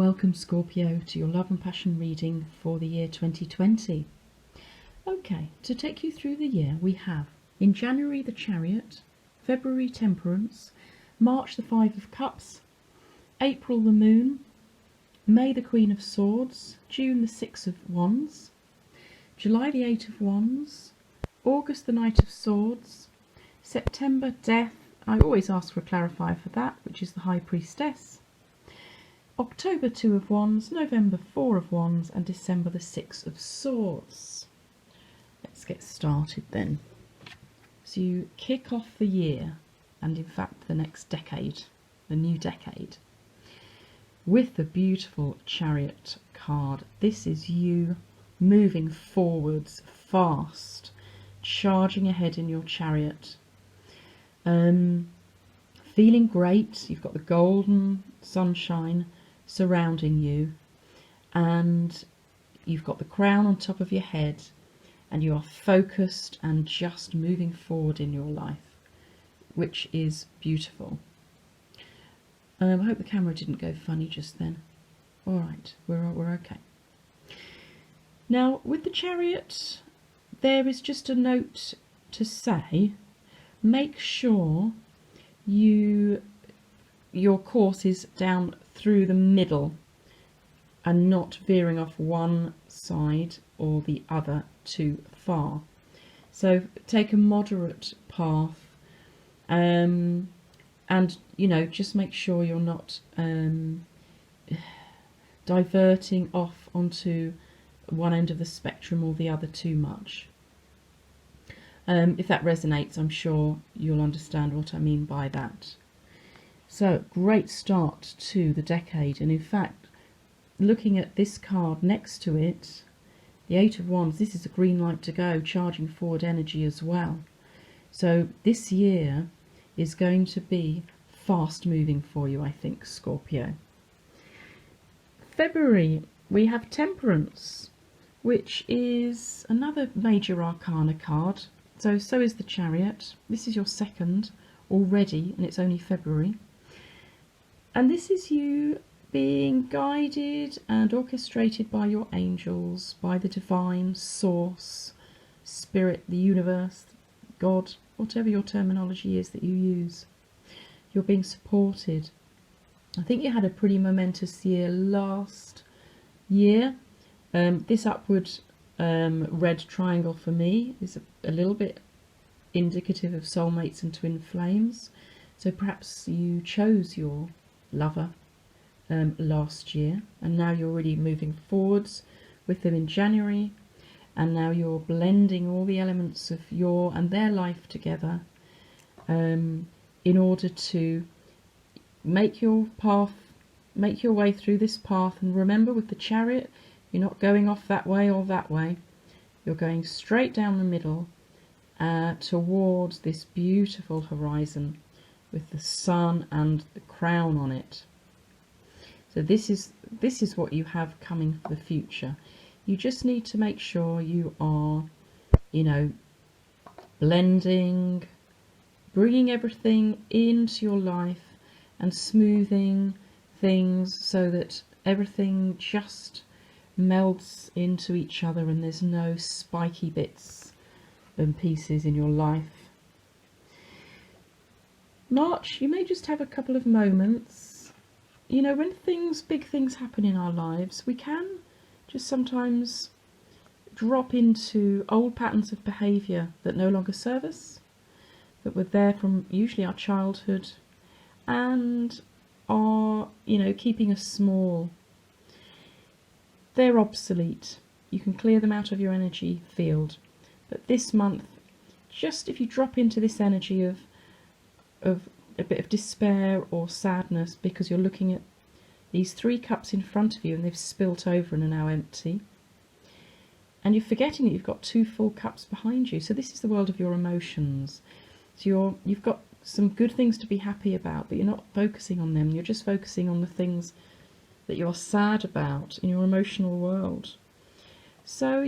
Welcome, Scorpio, to your love and passion reading for the year 2020. Okay, to take you through the year, we have in January the Chariot, February Temperance, March the Five of Cups, April the Moon, May the Queen of Swords, June the Six of Wands, July the Eight of Wands, August the Knight of Swords, September Death. I always ask for a clarifier for that, which is the High Priestess. October Two of Wands, November Four of Wands, and December the Six of Swords. Let's get started then. So you kick off the year, and in fact the next decade, the new decade, with the beautiful Chariot card. This is you moving forwards fast, charging ahead in your chariot. Feeling great. You've got the golden sunshine surrounding you, and you've got the crown on top of your head, and you are focused and just moving forward in your life, which is beautiful. I hope the camera didn't go funny just then. Alright, we're okay. Now with the Chariot, there is just a note to say, make sure your course is down through the middle and not veering off one side or the other too far. So take a moderate path, and just make sure you're not diverting off onto one end of the spectrum or the other too much. If that resonates, I'm sure you'll understand what I mean by that. So, great start to the decade, and in fact, looking at this card next to it, the Eight of Wands, this is a green light to go, charging forward energy as well. So this year is going to be fast moving for you, I think, Scorpio. February, we have Temperance, which is another major arcana card. So is the Chariot. This is your second already, and it's only February. And this is you being guided and orchestrated by your angels, by the divine source, spirit, the universe, God, whatever your terminology is that you use. You're being supported. I think you had a pretty momentous year last year. This upward red triangle for me is a little bit indicative of soulmates and twin flames. So perhaps you chose your lover last year, and now you're really moving forwards with them in January, and now you're blending all the elements of your and their life together in order to make your way through this path. And remember, with the Chariot, you're not going off that way or that way. You're going straight down the middle towards this beautiful horizon with the sun and the crown on it. So this is what you have coming for the future. You just need to make sure you are, blending, bringing everything into your life and smoothing things so that everything just melds into each other and there's no spiky bits and pieces in your life. March, you may just have a couple of moments. When big things happen in our lives, we can just sometimes drop into old patterns of behaviour that no longer serve us, that were there from usually our childhood and are, keeping us small. They're obsolete. You can clear them out of your energy field. But this month, just if you drop into this energy of a bit of despair or sadness because you're looking at these three cups in front of you and they've spilt over and are now empty, and you're forgetting that you've got two full cups behind you. So this is the world of your emotions. So you've got some good things to be happy about, but you're not focusing on them. You're just focusing on the things that you're sad about in your emotional world. So,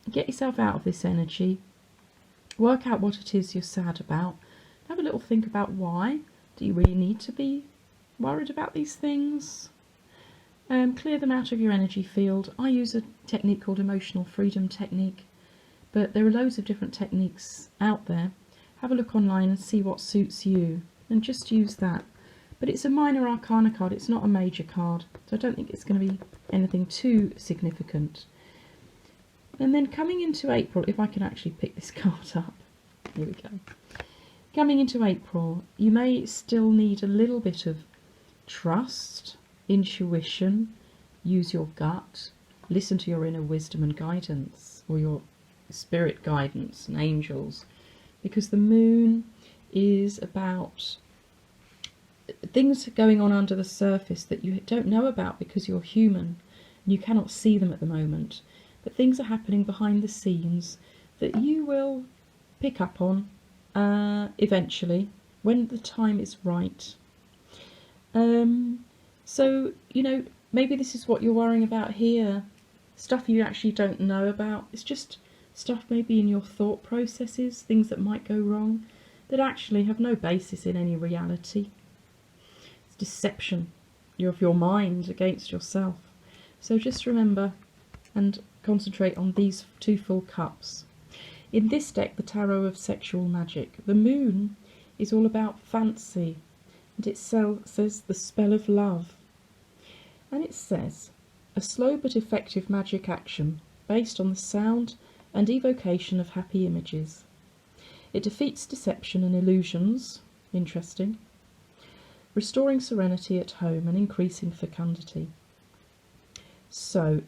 get yourself out of this energy. Work out what it is you're sad about. Have a little think about why. Do you really need to be worried about these things? Clear them out of your energy field. I use a technique called emotional freedom technique, but there are loads of different techniques out there. Have a look online and see what suits you, and just use that. But it's a minor arcana card, it's not a major card, so I don't think it's going to be anything too significant. And then coming into April, if I can actually pick this card up, here we go. Coming into April, you may still need a little bit of trust, intuition, use your gut, listen to your inner wisdom and guidance, or your spirit guidance and angels, because the moon is about things going on under the surface that you don't know about because you're human and you cannot see them at the moment, but things are happening behind the scenes that you will pick up on eventually when the time is right. So, you know, maybe this is what you're worrying about here, stuff you actually don't know about. It's just stuff maybe in your thought processes, things that might go wrong, that actually have no basis in any reality. It's deception of your mind against yourself. So just remember and concentrate on these two full cups. In this deck, the Tarot of Sexual Magic, the moon is all about fancy, and it says the spell of love. And it says, a slow but effective magic action based on the sound and evocation of happy images. It defeats deception and illusions, interesting, restoring serenity at home and increasing fecundity. So,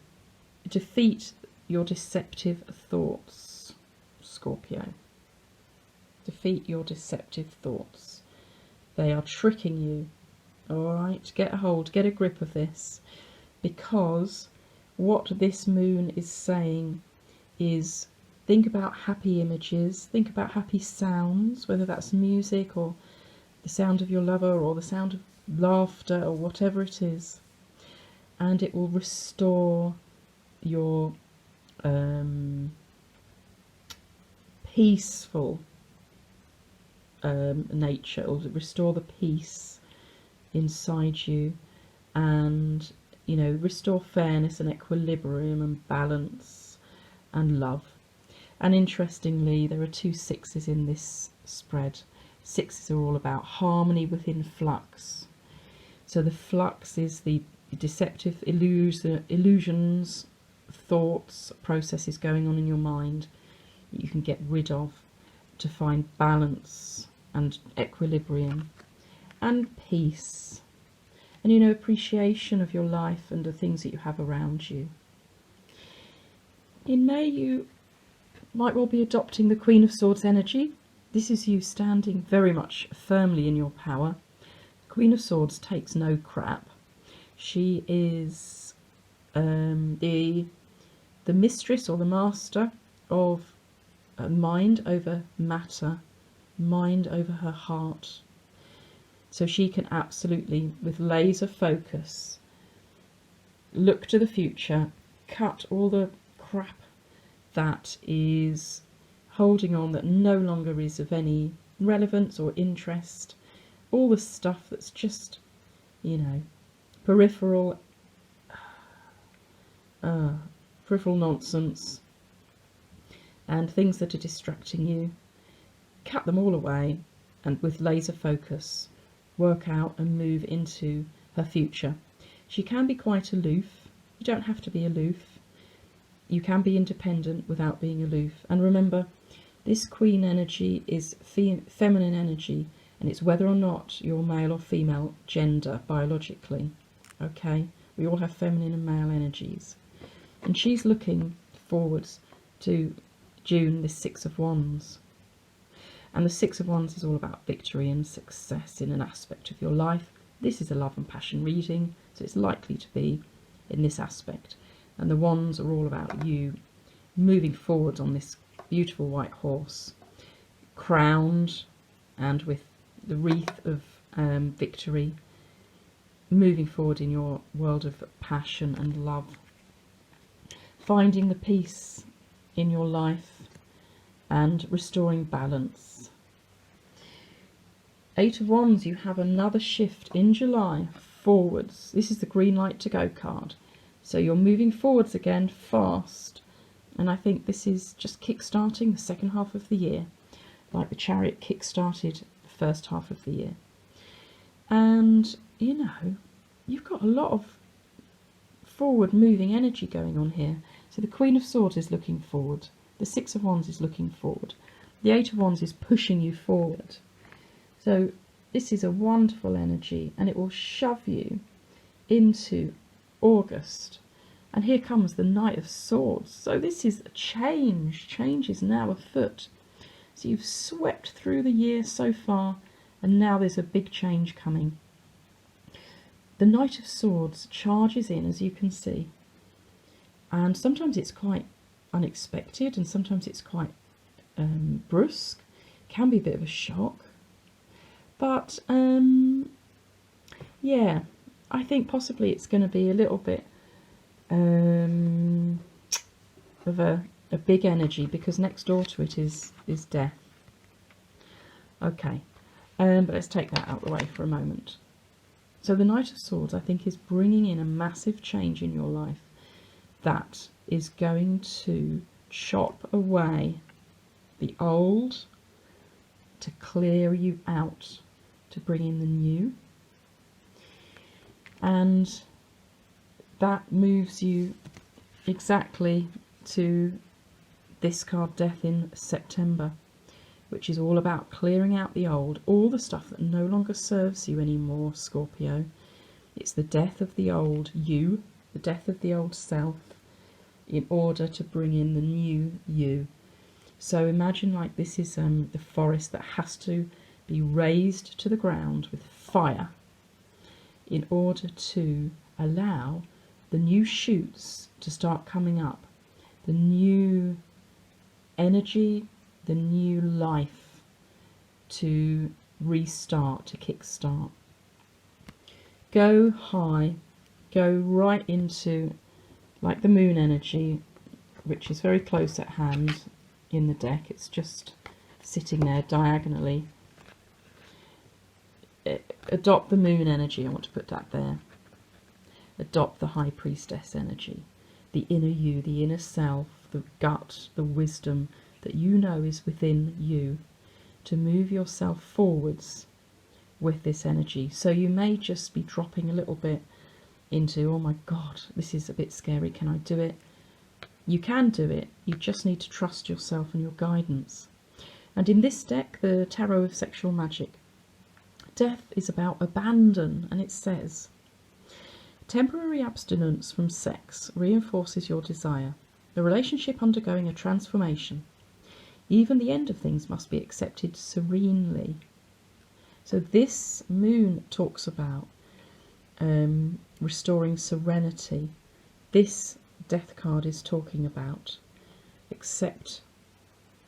defeat your deceptive thoughts, Scorpio. Defeat your deceptive thoughts. They are tricking you. Alright, get a hold, get a grip of this, because what this moon is saying is think about happy images, think about happy sounds, whether that's music or the sound of your lover or the sound of laughter or whatever it is, and it will restore your peaceful nature, or restore the peace inside you, and, you know, restore fairness and equilibrium and balance and love. And interestingly, there are 2 sixes in this spread. Sixes are all about harmony within flux. So the flux is the deceptive illusions, thoughts, processes going on in your mind that you can get rid of to find balance and equilibrium and peace, and, you know, appreciation of your life and the things that you have around you. In May, you might well be adopting the Queen of Swords energy. This is you standing very much firmly in your power. Queen of Swords takes no crap. She is the mistress or the master of mind over matter, mind over her heart. So she can absolutely, with laser focus, look to the future, cut all the crap that is holding on, that no longer is of any relevance or interest, all the stuff that's just, you know, peripheral nonsense and things that are distracting you. Cut them all away, and with laser focus work out and move into her future. She can be quite aloof. You don't have to be aloof. You can be independent without being aloof. And remember, this Queen energy is feminine energy, and it's whether or not you're male or female gender biologically. Okay, we all have feminine and male energies, and she's looking forwards to June, the 6 of Wands. And the 6 of Wands is all about victory and success in an aspect of your life. This is a love and passion reading, so it's likely to be in this aspect. And the Wands are all about you moving forward on this beautiful white horse, crowned and with the wreath of victory, moving forward in your world of passion and love, finding the peace in your life and restoring balance. 8 of Wands, you have another shift in July, forwards. This is the green light to go card. So you're moving forwards again fast. And I think this is just kick-starting the second half of the year, like the Chariot kick-started the first half of the year. And, you know, you've got a lot of forward moving energy going on here. So the Queen of Swords is looking forward. The Six of Wands is looking forward. The Eight of Wands is pushing you forward. So this is a wonderful energy, and it will shove you into August. And here comes the Knight of Swords. So this is a change. Change is now afoot. So you've swept through the year so far, and now there's a big change coming. The Knight of Swords charges in, as you can see. And sometimes it's quite unexpected, and sometimes it's quite brusque. Can be a bit of a shock. But, yeah, I think possibly it's going to be a little bit of a big energy, because next door to it is death. Okay, but let's take that out of the way for a moment. So the Knight of Swords, I think, is bringing in a massive change in your life that is going to chop away the old, to clear you out, to bring in the new. And that moves you exactly to this card, Death, in September, which is all about clearing out the old, all the stuff that no longer serves you anymore, Scorpio. It's the death of the old you, the death of the old self, in order to bring in the new you. So imagine like this is the forest that has to be razed to the ground with fire in order to allow the new shoots to start coming up, the new energy, the new life to restart, to kickstart. Go high, go right into like the moon energy, which is very close at hand in the deck. It's just sitting there diagonally. Adopt the moon energy, I want to put that there. Adopt the High Priestess energy, the inner you, the inner self, the gut, the wisdom that you know is within you, to move yourself forwards with this energy. So you may just be dropping a little bit into, oh my God, this is a bit scary, can I do it? You can do it, you just need to trust yourself and your guidance. And in this deck, the Tarot of Sexual Magic, Death is about abandon, and it says, temporary abstinence from sex reinforces your desire, the relationship undergoing a transformation. Even the end of things must be accepted serenely. So this moon talks about restoring serenity. This death card is talking about accept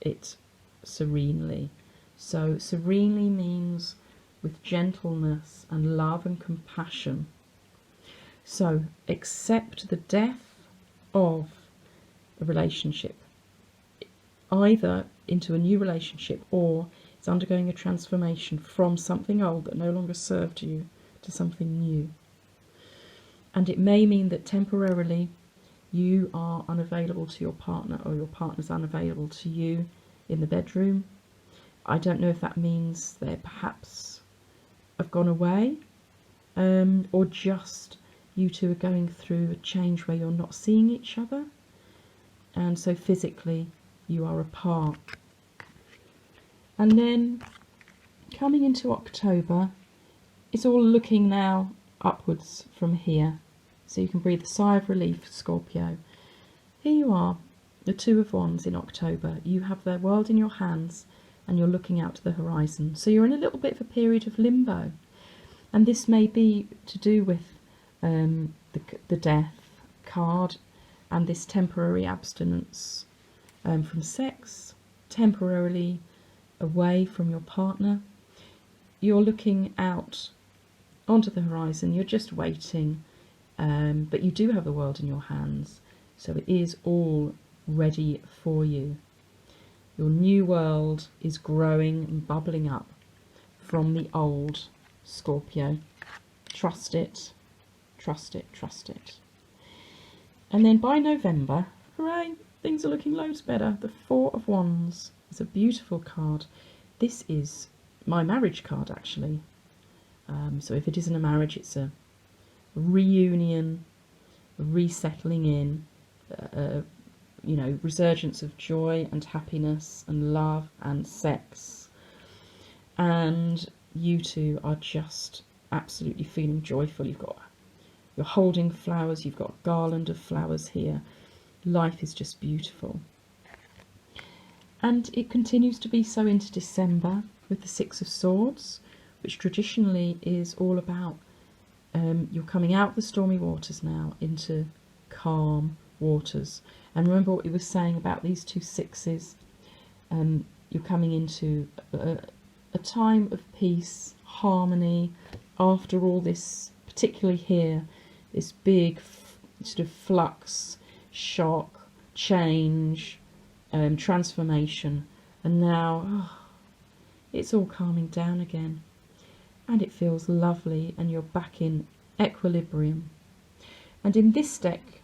it serenely. So serenely means with gentleness and love and compassion. So accept the death of a relationship, either into a new relationship, or it's undergoing a transformation from something old that no longer served you to something new. And it may mean that temporarily you are unavailable to your partner, or your partner's unavailable to you in the bedroom. I don't know if that means they perhaps have gone away, or just you two are going through a change where you're not seeing each other, and so physically you are apart. And then coming into October, it's all looking now upwards from here, so you can breathe a sigh of relief, Scorpio. Here you are, the Two of Wands in October. You have the world in your hands and you're looking out to the horizon. So you're in a little bit of a period of limbo, and this may be to do with the death card and this temporary abstinence from sex, temporarily away from your partner. You're looking out onto the horizon, you're just waiting, but you do have the world in your hands, so it is all ready for you. Your new world is growing and bubbling up from the old, Scorpio. trust it, trust it, trust it. And then by November, hooray, things are looking loads better. The Four of Wands is a beautiful card. This is my marriage card, actually. So if it isn't a marriage, it's a reunion, a resettling in, you know, resurgence of joy and happiness and love and sex. And you two are just absolutely feeling joyful. You're holding flowers, you've got a garland of flowers here. Life is just beautiful. And it continues to be so into December with the Six of Swords, which traditionally is all about you're coming out of the stormy waters now into calm waters. And remember what we were saying about these two sixes. You're coming into a time of peace, harmony, after all this, particularly here, this big sort of flux, shock, change, transformation. And now it's all calming down again. And it feels lovely, and you're back in equilibrium. And in this deck,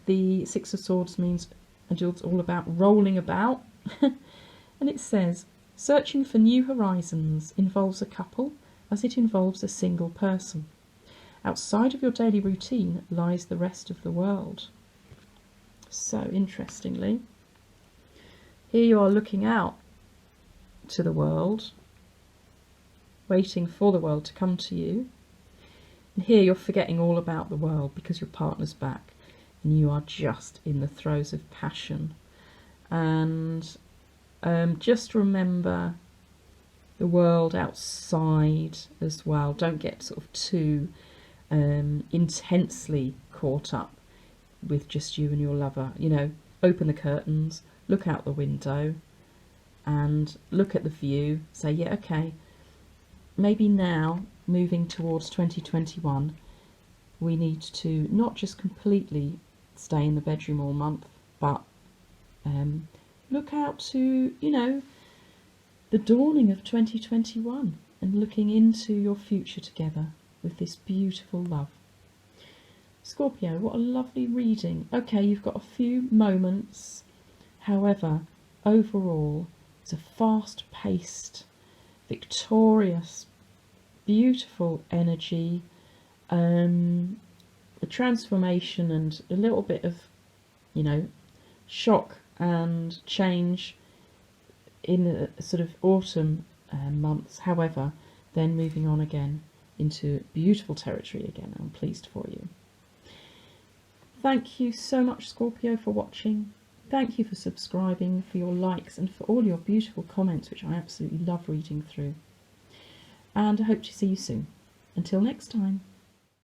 the Six of Swords means, and it's all about rolling about. And it says, searching for new horizons involves a couple as it involves a single person. Outside of your daily routine lies the rest of the world. So interestingly, here you are looking out to the world, waiting for the world to come to you. And here you're forgetting all about the world because your partner's back and you are just in the throes of passion. And just remember the world outside as well. Don't get sort of too intensely caught up with just you and your lover. You know, open the curtains, look out the window and look at the view. Say, yeah, okay, maybe now, moving towards 2021, we need to not just completely stay in the bedroom all month, but look out to, you know, the dawning of 2021 and looking into your future together with this beautiful love. Scorpio, what a lovely reading. Okay, you've got a few moments. However, overall, it's a fast-paced, victorious, beautiful energy, a transformation and a little bit of, you know, shock and change in the sort of autumn months. However, then moving on again into beautiful territory again. I'm pleased for you. Thank you so much, Scorpio, for watching. Thank you for subscribing, for your likes and for all your beautiful comments, which I absolutely love reading through. And I hope to see you soon. Until next time.